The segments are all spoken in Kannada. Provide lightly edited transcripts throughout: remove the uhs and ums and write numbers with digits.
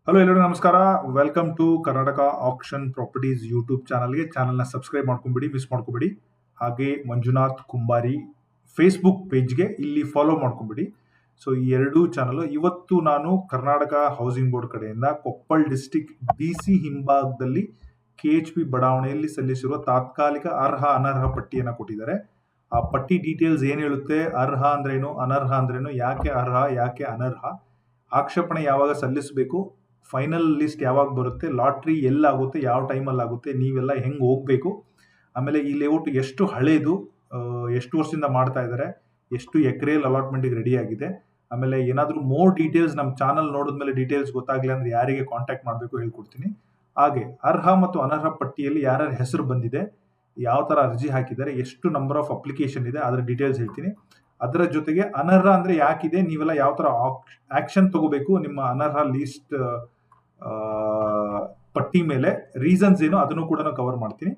ಹಲೋ ಎಲ್ಲರಿಗೂ ನಮಸ್ಕಾರ. Welcome to Karnataka auction properties YouTube ಚಾನಲ್ಗೆ. ಚಾನಲ್ನ ಸಬ್ಸ್ಕ್ರೈಬ್ ಮಾಡ್ಕೊಂಬಿಡಿ, ಮಿಸ್ ಮಾಡ್ಕೊಬೇಡಿ. ಹಾಗೆ ಮಂಜುನಾಥ್ ಕುಂಬಾರಿ ಫೇಸ್ಬುಕ್ ಪೇಜ್ಗೆ ಇಲ್ಲಿ ಫಾಲೋ ಮಾಡ್ಕೊಂಬಿಡಿ. ಸೊ ಈ ಎರಡೂ ಚಾನಲ್ ಇವತ್ತು ನಾನು ಕರ್ನಾಟಕ ಹೌಸಿಂಗ್ ಬೋರ್ಡ್ ಕಡೆಯಿಂದ ಕೊಪ್ಪಳ ಡಿಸ್ಟಿಕ್ ಡಿ.ಸಿ ಹಿಂಭಾಗದಲ್ಲಿ KHP ಬಡಾವಣೆಯಲ್ಲಿ ಸಲ್ಲಿಸಿರುವ ತಾತ್ಕಾಲಿಕ ಅರ್ಹ ಅನರ್ಹ ಪಟ್ಟಿಯನ್ನು ಕೊಟ್ಟಿದ್ದಾರೆ. ಆ ಪಟ್ಟಿ ಡೀಟೇಲ್ಸ್ ಏನು ಹೇಳುತ್ತೆ, ಅರ್ಹ ಅಂದ್ರೇನು, ಅನರ್ಹ ಅಂದ್ರೇನು, ಯಾಕೆ ಅರ್ಹ ಯಾಕೆ ಅನರ್ಹ, ಆಕ್ಷೇಪಣೆ ಯಾವಾಗ ಸಲ್ಲಿಸಬೇಕು, ಫೈನಲ್ ಲಿಸ್ಟ್ ಯಾವಾಗ ಬರುತ್ತೆ, ಲಾಟ್ರಿ ಎಲ್ಲಾಗುತ್ತೆ, ಯಾವ ಟೈಮಲ್ಲಿ ಆಗುತ್ತೆ, ನೀವೆಲ್ಲ ಹೆಂಗೆ ಹೋಗಬೇಕು, ಆಮೇಲೆ ಈ ಲೇಔಟ್ ಎಷ್ಟು ಹಳೇದು, ಎಷ್ಟು ವರ್ಷದಿಂದ ಮಾಡ್ತಾ ಇದ್ದಾರೆ, ಎಷ್ಟು ಎಕರೆಯಲ್ಲಿ ಅಲಾಟ್ಮೆಂಟಿಗೆ ರೆಡಿ ಆಗಿದೆ, ಆಮೇಲೆ ಏನಾದರೂ ಮೋರ್ ಡೀಟೇಲ್ಸ್ ನಮ್ಮ ಚಾನಲ್ ನೋಡಿದ್ಮೇಲೆ ಡೀಟೇಲ್ಸ್ ಗೊತ್ತಾಗಲಿ ಅಂದರೆ ಯಾರಿಗೆ ಕಾಂಟ್ಯಾಕ್ಟ್ ಮಾಡಬೇಕು ಹೇಳ್ಕೊಡ್ತೀನಿ. ಹಾಗೆ ಅರ್ಹ ಮತ್ತು ಅನರ್ಹ ಪಟ್ಟಿಯಲ್ಲಿ ಯಾರ್ಯಾರ ಹೆಸರು ಬಂದಿದೆ, ಯಾವ ಥರ ಅರ್ಜಿ ಹಾಕಿದ್ದಾರೆ, ಎಷ್ಟು ನಂಬರ್ ಆಫ್ ಅಪ್ಲಿಕೇಶನ್ ಇದೆ, ಅದರ ಡೀಟೇಲ್ಸ್ ಹೇಳ್ತೀನಿ. ಅದರ ಜೊತೆಗೆ ಅನರ್ಹ ಅಂದರೆ ಯಾಕಿದೆ, ನೀವೆಲ್ಲ ಯಾವ ಥರ ಆಕ್ಷನ್ ತಗೋಬೇಕು, ನಿಮ್ಮ ಅನರ್ಹ ಲೀಸ್ಟ್ ಪಟ್ಟಿ ಮೇಲೆ ರೀಸನ್ಸ್ ಏನು ಅದನ್ನು ಕೂಡ ಕವರ್ ಮಾಡ್ತೀನಿ.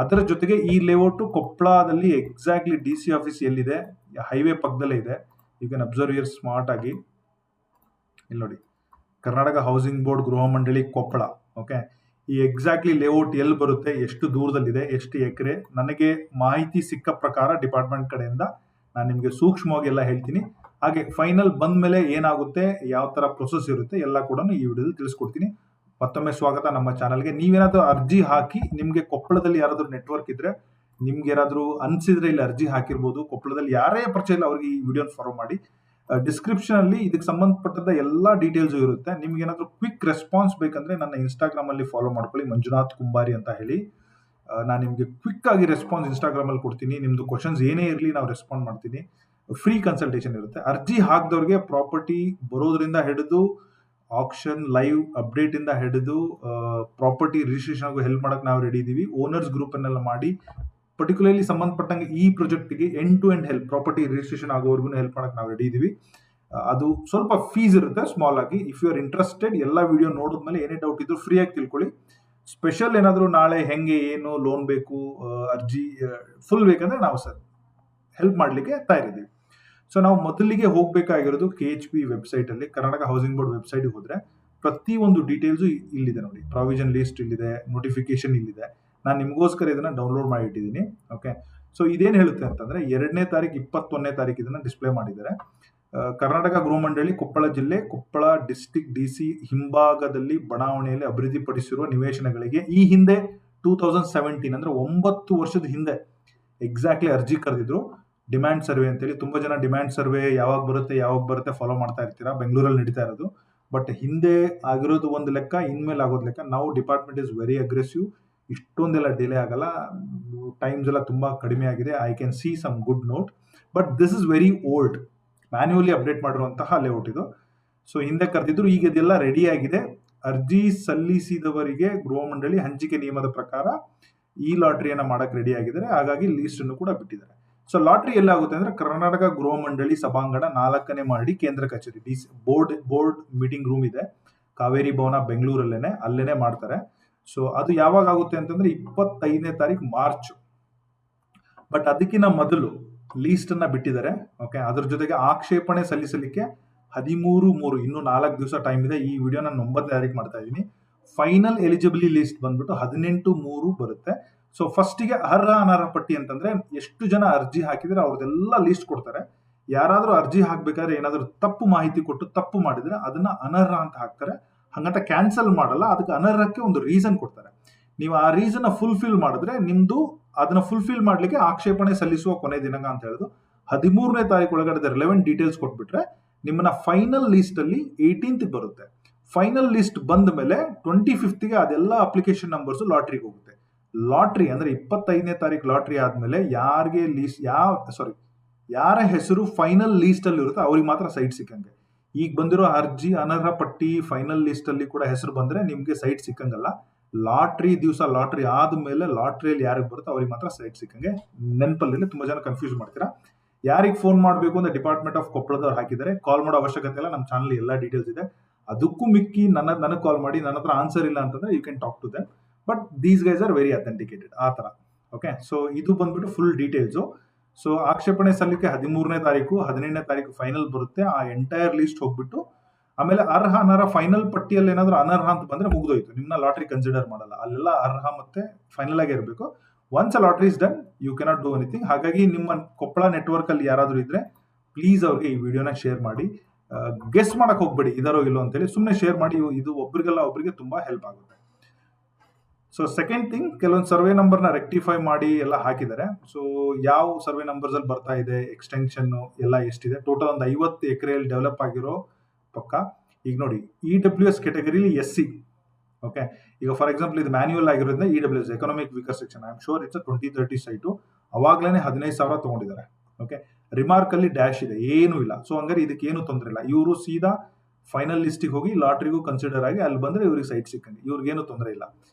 ಅದರ ಜೊತೆಗೆ ಈ ಲೇಔಟ್ ಕೊಪ್ಪಳದಲ್ಲಿ ಎಕ್ಸಾಕ್ಟ್ಲಿ DC ಆಫೀಸ್ ಎಲ್ಲಿದೆ, ಹೈವೇ ಪಕ್ಕದಲ್ಲೇ ಇದೆ. You can observe here smart ಆಗಿ. ಇಲ್ಲಿ ನೋಡಿ, ಕರ್ನಾಟಕ ಹೌಸಿಂಗ್ ಬೋರ್ಡ್ ಗೃಹ ಮಂಡಳಿ ಕೊಪ್ಪಳ. ಓಕೆ, ಈ ಎಕ್ಸಾಕ್ಟ್ಲಿ ಲೇಔಟ್ ಎಲ್ಲಿ ಬರುತ್ತೆ, ಎಷ್ಟು ದೂರದಲ್ಲಿದೆ, ಎಷ್ಟು ಎಕರೆ, ನನಗೆ ಮಾಹಿತಿ ಸಿಕ್ಕ ಪ್ರಕಾರ ಡಿಪಾರ್ಟ್ಮೆಂಟ್ ಕಡೆಯಿಂದ ನಾನು ನಿಮಗೆ ಸೂಕ್ಷ್ಮವಾಗಿ ಎಲ್ಲ ಹೇಳ್ತೀನಿ. ಹಾಗೆ ಫೈನಲ್ ಬಂದ ಮೇಲೆ ಏನಾಗುತ್ತೆ, ಯಾವ ಥರ ಪ್ರೊಸೆಸ್ ಇರುತ್ತೆ ಎಲ್ಲ ಕೂಡ ಈ ವಿಡಿಯೋದಲ್ಲಿ ತಿಳಿಸ್ಕೊಡ್ತೀನಿ. ಮತ್ತೊಮ್ಮೆ ಸ್ವಾಗತ ನಮ್ಮ ಚಾನಲ್ಗೆ. ನೀವೇನಾದರೂ ಅರ್ಜಿ ಹಾಕಿ, ನಿಮಗೆ ಕೊಪ್ಪಳದಲ್ಲಿ ಯಾರಾದರೂ ನೆಟ್ವರ್ಕ್ ಇದ್ರೆ, ನಿಮ್ಗೆ ಯಾರಾದರೂ ಅನ್ಸಿದ್ರೆ ಇಲ್ಲಿ ಅರ್ಜಿ ಹಾಕಿರ್ಬೋದು. ಕೊಪ್ಪಳದಲ್ಲಿ ಯಾರೇ ಪರಿಚಯ ಇಲ್ಲ ಅವ್ರಿಗೆ ಈ ವಿಡಿಯೋನ ಫಾಲೋ ಮಾಡಿ. ಡಿಸ್ಕ್ರಿಪ್ಷನ್ ಅಲ್ಲಿ ಇದಕ್ಕೆ ಸಂಬಂಧಪಟ್ಟಂತ ಎಲ್ಲ ಡೀಟೇಲ್ಸ್ ಇರುತ್ತೆ. ನಿಮ್ಗೆ ಏನಾದರೂ ಕ್ವಿಕ್ ರೆಸ್ಪಾನ್ಸ್ ಬೇಕಂದ್ರೆ ನನ್ನ ಇನ್ಸ್ಟಾಗ್ರಾಮ್ ಅಲ್ಲಿ ಫಾಲೋ ಮಾಡ್ಕೊಳ್ಳಿ, ಮಂಜುನಾಥ್ ಕುಂಬಾರಿ ಅಂತ ಹೇಳಿ. ನಾನು ನಿಮಗೆ ಕ್ವಿಕ್ ಆಗಿ ರೆಸ್ಪಾನ್ಸ್ ಇನ್ಸ್ಟಾಗ್ರಾಮ್ ಅಲ್ಲಿ ಕೊಡ್ತೀನಿ. ನಿಮ್ದು ಕ್ವಶನ್ಸ್ ಏನೇ ಇರಲಿ ನಾವು ರೆಸ್ಪಾಂಡ್ ಮಾಡ್ತೀನಿ. ಫ್ರೀ ಕನ್ಸಲ್ಟೇಷನ್ ಇರುತ್ತೆ. ಅರ್ಜಿ ಹಾಕಿದವ್ರಿಗೆ ಪ್ರಾಪರ್ಟಿ ಬರೋದ್ರಿಂದ ಹಿಡಿದು ಆಕ್ಷನ್ ಲೈವ್ ಅಪ್ಡೇಟ್ ಇಂದ ಹಿಡಿದು ಪ್ರಾಪರ್ಟಿ ರಿಜಿಸ್ಟ್ರೇಷನ್ ಹೆಲ್ಪ್ ಮಾಡಕ್ ನಾವು ರೆಡಿ ಇದೀವಿ. ಓನರ್ಸ್ ಗ್ರೂಪ್ ಅನ್ನೆಲ್ಲ ಮಾಡಿ ಪರ್ಟಿಕ್ಯುಲರ್ಲಿ ಸಂಬಂಧಪಟ್ಟಂಗೆ ಈ ಪ್ರಾಜೆಕ್ಟ್ಗೆ end to end help, property registration ಆಗೋವರೆಗೂ ಹೆಲ್ಪ್ ಮಾಡಕ್ ನಾವು ರೆಡಿ ಇದೀವಿ. ಅದು ಸ್ವಲ್ಪ ಫೀಸ್ ಇರುತ್ತೆ ಸ್ಮಾಲ್ ಆಗಿ. ಇಫ್ ಯು ಆರ್ ಇಂಟ್ರೆಸ್ಟೆಡ್, ಎಲ್ಲ ವಿಡಿಯೋ ನೋಡಿದ್ಮೇಲೆ ಏನೇ ಡೌಟ್ ಇದ್ರು ಫ್ರೀ ಆಗಿ ತಿಳ್ಕೊಳ್ಳಿ. ಸ್ಪೆಷಲ್ ಏನಾದರೂ ನಾಳೆ ಹೆಂಗೆ ಏನು ಲೋನ್ ಬೇಕು, ಅರ್ಜಿ ಫುಲ್ ಬೇಕಂದ್ರೆ ನಾವು ಸರ್ ಹೆಲ್ಪ್ ಮಾಡಲಿಕ್ಕೆ ತಯಾರಿದ್ದೀವಿ. ಸೊ ನಾವು ಮೊದಲಿಗೆ ಹೋಗಬೇಕಾಗಿರೋದು KHP ವೆಬ್ಸೈಟ್ ಅಲ್ಲಿ, ಕರ್ನಾಟಕ ಹೌಸಿಂಗ್ ಬೋರ್ಡ್ ವೆಬ್ಸೈಟ್ ಹೋದ್ರೆ ಪ್ರತಿ ಒಂದು ಡೀಟೇಲ್ಸು ಇಲ್ಲಿದೆ ನೋಡಿ. ಪ್ರಾವಿಷನ್ ಲಿಸ್ಟ್ ಇಲ್ಲಿದೆ, ನೋಟಿಫಿಕೇಶನ್ ಇಲ್ಲಿದೆ. ನಾನು ನಿಮಗೋಸ್ಕರ ಇದನ್ನ ಡೌನ್ಲೋಡ್ ಮಾಡಿ ಇಟ್ಟಿದ್ದೀನಿ. ಓಕೆ, ಸೊ ಇದೇನು ಹೇಳುತ್ತೆ ಅಂತಂದ್ರೆ 2ನೇ ತಾರೀಕು 21ನೇ ತಾರೀಕು ಇದನ್ನ ಡಿಸ್ಪ್ಲೇ ಮಾಡಿದ್ದಾರೆ. ಕರ್ನಾಟಕ ಗೃಹ ಮಂಡಳಿ ಕೊಪ್ಪಳ ಜಿಲ್ಲೆ ಕೊಪ್ಪಳ ಡಿಸ್ಟಿಕ್ DC ಹಿಂಭಾಗದಲ್ಲಿ ಬಡಾವಣೆಯಲ್ಲಿ ಅಭಿವೃದ್ಧಿಪಡಿಸಿರುವ ನಿವೇಶನಗಳಿಗೆ ಈ ಹಿಂದೆ 2017 ಅಂದ್ರೆ 9 ವರ್ಷದ ಹಿಂದೆ ಎಕ್ಸಾಕ್ಟ್ಲಿ ಅರ್ಜಿ ಕರೆದಿದ್ರು. ಡಿಮ್ಯಾಂಡ್ ಸರ್ವೆ ಅಂತೇಳಿ, ತುಂಬಾ ಜನ ಡಿಮ್ಯಾಂಡ್ ಸರ್ವೆ ಯಾವಾಗ ಬರುತ್ತೆ ಫಾಲೋ ಮಾಡ್ತಾ ಇರ್ತೀರಾ. ಬೆಂಗಳೂರಲ್ಲಿ ನಡೀತಾ ಇರೋದು. ಬಟ್ ಹಿಂದೆ ಆಗಿರೋದು ಒಂದು ಲೆಕ್ಕ, ಇನ್ಮೇಲೆ ಆಗೋದು ಲೆಕ್ಕ. ನಾವು ಡಿಪಾರ್ಟ್ಮೆಂಟ್ ಇಸ್ ವೆರಿ ಅಗ್ರೆಸಿವ್. ಇಷ್ಟೊಂದೆಲ್ಲ ಡಿಲೇ ಆಗಲ್ಲ. ಟೈಮ್ಸ್ ಎಲ್ಲ ತುಂಬಾ ಕಡಿಮೆ ಆಗಿದೆ. I can see some good note. But this is very old, manually update ಮಾಡಿರುವಂತಹ ಲೇಔಟ್ ಇದು. ಸೊ ಹಿಂದೆ ಕರೆದಿದ್ರು, ಈಗ ಇದೆಲ್ಲ ರೆಡಿ ಆಗಿದೆ. ಅರ್ಜಿ ಸಲ್ಲಿಸಿದವರಿಗೆ ಗೃಹ ಮಂಡಳಿ ಹಂಚಿಕೆ ನಿಯಮದ ಪ್ರಕಾರ ಈ ಲಾಟ್ರಿಯನ್ನ ಮಾಡಕ್ ರೆಡಿ ಆಗಿದ್ದಾರೆ. ಹಾಗಾಗಿ ಲೀಸ್ಟ್ ಅನ್ನು ಕೂಡ ಬಿಟ್ಟಿದ್ದಾರೆ. ಸೊ ಲಾಟ್ರಿ ಎಲ್ಲಾಗುತ್ತೆ ಅಂದ್ರೆ ಕರ್ನಾಟಕ ಗೃಹ ಮಂಡಳಿ ಸಭಾಂಗಣ 4ನೇ ಮಹಡಿ ಕೇಂದ್ರ ಕಚೇರಿ, ಬೋರ್ಡ್ ಮೀಟಿಂಗ್ ರೂಮ್ ಇದೆ, ಕಾವೇರಿ ಭವನ ಅಲ್ಲೇನೆ ಮಾಡ್ತಾರೆ. ಸೊ ಅದು ಯಾವಾಗ ಆಗುತ್ತೆ ಅಂತಂದ್ರೆ 25ನೇ ತಾರೀಕು ಮಾರ್ಚ್. ಬಟ್ ಅದಕ್ಕಿಂತ ಮೊದಲು ಲೀಸ್ಟ್ ಅನ್ನ ಬಿಟ್ಟಿದ್ದಾರೆ. ಓಕೆ, ಅದ್ರ ಜೊತೆಗೆ ಆಕ್ಷೇಪಣೆ ಸಲ್ಲಿಸಲಿಕ್ಕೆ 13/3 ಇನ್ನು 4 ದಿವಸ ಟೈಮ್ ಇದೆ. ಈ ವಿಡಿಯೋ ನಾನು 9ನೇ ತಾರೀಕು ಮಾಡ್ತಾ ಇದ್ದೀನಿ. ಫೈನಲ್ ಎಲಿಜಿಬಿಲಿ ಲಿಸ್ಟ್ ಬಂದ್ಬಿಟ್ಟು 18/3 ಬರುತ್ತೆ. ಸೊ ಫಸ್ಟಿಗೆ ಅರ್ಹ ಅನರ್ಹ ಪಟ್ಟಿ ಅಂತಂದ್ರೆ ಎಷ್ಟು ಜನ ಅರ್ಜಿ ಹಾಕಿದ್ರೆ ಅವ್ರದೆಲ್ಲ ಲೀಸ್ಟ್ ಕೊಡ್ತಾರೆ. ಯಾರಾದ್ರೂ ಅರ್ಜಿ ಹಾಕ್ಬೇಕಾದ್ರೆ ಏನಾದ್ರೂ ತಪ್ಪು ಮಾಹಿತಿ ಕೊಟ್ಟು ತಪ್ಪು ಮಾಡಿದ್ರೆ ಅದನ್ನ ಅನರ್ಹ ಅಂತ ಹಾಕ್ತಾರೆ. ಹಂಗಂತ ಕ್ಯಾನ್ಸಲ್ ಮಾಡಲ್ಲ, ಅದಕ್ಕೆ ಅನರ್ಹಕ್ಕೆ ಒಂದು ರೀಸನ್ ಕೊಡ್ತಾರೆ. ನೀವು ಆ ರೀಸನ್ ಫುಲ್ಫಿಲ್ ಮಾಡಿದ್ರೆ ನಿಮ್ದು ಅದನ್ನ ಫುಲ್ಫಿಲ್ ಮಾಡ್ಲಿಕ್ಕೆ ಆಕ್ಷೇಪಣೆ ಸಲ್ಲಿಸುವ ಕೊನೆ ದಿನಾಂಕ ಅಂತ ಹೇಳುದು 13ನೇ ತಾರೀಕು ಒಳಗಡೆ ರಿಲೆವೆಂಟ್ ಡೀಟೇಲ್ಸ್ ಕೊಟ್ಬಿಟ್ರೆ ನಿಮ್ಮನ್ನ ಫೈನಲ್ ಲಿಸ್ಟ್ ಅಲ್ಲಿ 18th ಬರುತ್ತೆ. ಫೈನಲ್ ಲಿಸ್ಟ್ ಬಂದ ಮೇಲೆ 25th ಅದೆಲ್ಲ ಅಪ್ಲಿಕೇಶನ್ ನಂಬರ್ಸ್ ಲಾಟ್ರಿಗೆ ಹೋಗುತ್ತೆ. ಲಾಟ್ರಿ ಅಂದ್ರೆ 25ನೇ ತಾರೀಕು ಲಾಟ್ರಿ ಆದ್ಮೇಲೆ ಯಾರಿಗೆ ಲೀಸ್ಟ್ ಯಾರ ಹೆಸರು ಫೈನಲ್ ಲಿಸ್ಟ್ ಅಲ್ಲಿ ಇರುತ್ತೆ ಅವ್ರಿಗೆ ಮಾತ್ರ ಸೈಟ್ ಸಿಕ್ಕಂಗೆ. ಈಗ ಬಂದಿರೋ ಅರ್ಜಿ ಅನರ್ಹ ಪಟ್ಟಿ ಫೈನಲ್ ಲಿಸ್ಟ್ ಅಲ್ಲಿ ಕೂಡ ಹೆಸರು ಬಂದ್ರೆ ನಿಮ್ಗೆ ಸೈಟ್ ಸಿಕ್ಕಂಗಲ್ಲ. ಲಾಟ್ರಿ ದಿವಸ, ಲಾಟ್ರಿ ಆದ್ಮೇಲೆ ಲಾಟ್ರಿಯಲ್ಲಿ ಯಾರಿಗೆ ಬರುತ್ತೋ ಅವ್ರಿಗೆ ಮಾತ್ರ ಸೈಟ್ ಸಿಕ್ಕಂಗೆ. ನೆನಪಲ್ಲಿ ತುಂಬಾ ಜನ ಕನ್ಫ್ಯೂಸ್ ಮಾಡ್ತೀರಾ. ಯಾರಿಗೆ ಫೋನ್ ಮಾಡಬೇಕು ಅಂತ ಡಿಪಾರ್ಟ್ಮೆಂಟ್ ಆಫ್ ಕೊಪ್ಪಳದವ್ರು ಹಾಕಿದ್ದಾರೆ. ಕಾಲ್ ಮಾಡೋ ಅವಶ್ಯಕತೆ ಇಲ್ಲ, ನಮ್ಮ ಚಾನಲ್ ಎಲ್ಲ ಡೀಟೇಲ್ಸ್ ಇದೆ. ಅದಕ್ಕೂ ಮಿಕ್ಕಿ ನನಗೆ ಕಾಲ್ ಮಾಡಿ, ನನ್ನ ಹತ್ರ ಆನ್ಸರ್ ಇಲ್ಲ ಅಂತಂದ್ರೆ you can talk to them. But these guys are very authenticated ಆ ತರ. ಓಕೆ, ಸೊ ಇದು ಬಂದ್ಬಿಟ್ಟು ಫುಲ್ ಡೀಟೇಲ್ಸು. ಸೊ ಆಕ್ಷೇಪಣೆ ಸಲ್ಲಿಕೆ 13ನೇ ತಾರೀಕು, 17ನೇ ತಾರೀಕು ಫೈನಲ್ ಬರುತ್ತೆ. ಆ ಎಂಟೈರ್ ಲಿಸ್ಟ್ ಹೋಗ್ಬಿಟ್ಟು ಆಮೇಲೆ ಅರ್ಹ ಅನರ್ಹ ಫೈನಲ್ ಪಟ್ಟಿಯಲ್ಲಿ ಏನಾದರೂ ಅನರ್ಹ ಅಂತ ಬಂದ್ರೆ ಮುಗಿದೋಯ್ತು, ನಿಮ್ಮನ್ನ ಲಾಟ್ರಿ ಕನ್ಸಿಡರ್ ಮಾಡಲ್ಲ. ಅಲ್ಲೆಲ್ಲ ಅರ್ಹ ಮತ್ತೆ ಫೈನಲ್ ಆಗಿ ಇರಬೇಕು. Once a lottery is done you cannot do anything. ಹಾಗಾಗಿ ನಿಮ್ಮ ಕೊಪ್ಪಳ ನೆಟ್ವರ್ಕ್ ಅಲ್ಲಿ ಯಾರಾದರೂ ಇದ್ರೆ ಪ್ಲೀಸ್ ಅವ್ರಿಗೆ ಈ ವಿಡಿಯೋನ ಶೇರ್ ಮಾಡಿ. ಗೆಸ್ ಮಾಡಕ್ ಹೋಗ್ಬೇಡಿ ಇದರೋ ಇಲ್ಲೋ ಅಂತೇಳಿ, ಸುಮ್ಮನೆ ಶೇರ್ ಮಾಡಿ. ಇದು ಒಬ್ರಿಗೆಲ್ಲ ಒಬ್ರಿಗೆ ತುಂಬಾ ಹೆಲ್ಪ್ ಆಗುತ್ತೆ. ಸೊ ಸೆಕೆಂಡ್ ಥಿಂಗ್, ಕೆಲವೊಂದು ಸರ್ವೆ ನಂಬರ್ನ ರೆಕ್ಟಿಫೈ ಮಾಡಿ ಎಲ್ಲ ಹಾಕಿದ್ದಾರೆ. ಸೊ ಯಾವ ಸರ್ವೆ ನಂಬರ್ಸ್ ಅಲ್ಲಿ ಬರ್ತಾ ಇದೆ, ಎಕ್ಸ್ಟೆನ್ಷನ್ ಎಲ್ಲ ಎಷ್ಟಿದೆ, ಟೋಟಲ್ ಒಂದು 50 ಎಕರೆಯಲ್ಲಿ ಡೆವಲಪ್ ಆಗಿರೋ ಪಕ್ಕ. ಈಗ ನೋಡಿ, EWS ಕೆಟಗರಿಲಿ SC. ಓಕೆ, ಈಗ ಫಾರ್ ಎಕ್ಸಾಂಪಲ್ ಇದು ಮ್ಯಾನ್ಯುವಲ್ ಆಗಿರೋದ್ರಿಂದ EWS economic weaker section, I am sure it's 20-30 site. ಅವಾಗ್ಲೇನೆ 15,000 ತಗೊಂಡಿದ್ದಾರೆ. ಓಕೆ, ರಿಮಾರ್ಕ್ ಅಲ್ಲಿ ಡ್ಯಾಶ್ ಇದೆ, ಏನೂ ಇಲ್ಲ. ಸೊ ಹಂಗಾರೆ ಇದಕ್ಕೆ ಏನು ತೊಂದರೆ ಇಲ್ಲ. ಇವರು ಸೀದಾ ಫೈನಲ್ ಲಿಸ್ಟಿಗೆ ಹೋಗಿ ಲಾಟ್ರಿಗೂ ಕನ್ಸಿಡರ್ ಆಗಿ ಅಲ್ಲಿ ಬಂದ್ರೆ ಇವ್ರಿಗೆ ಸೈಟ್ ಸಿಕ್ಕಂಗೆ, ಇವ್ರಿಗೇನು ತೊಂದರೆ ಇಲ್ಲ.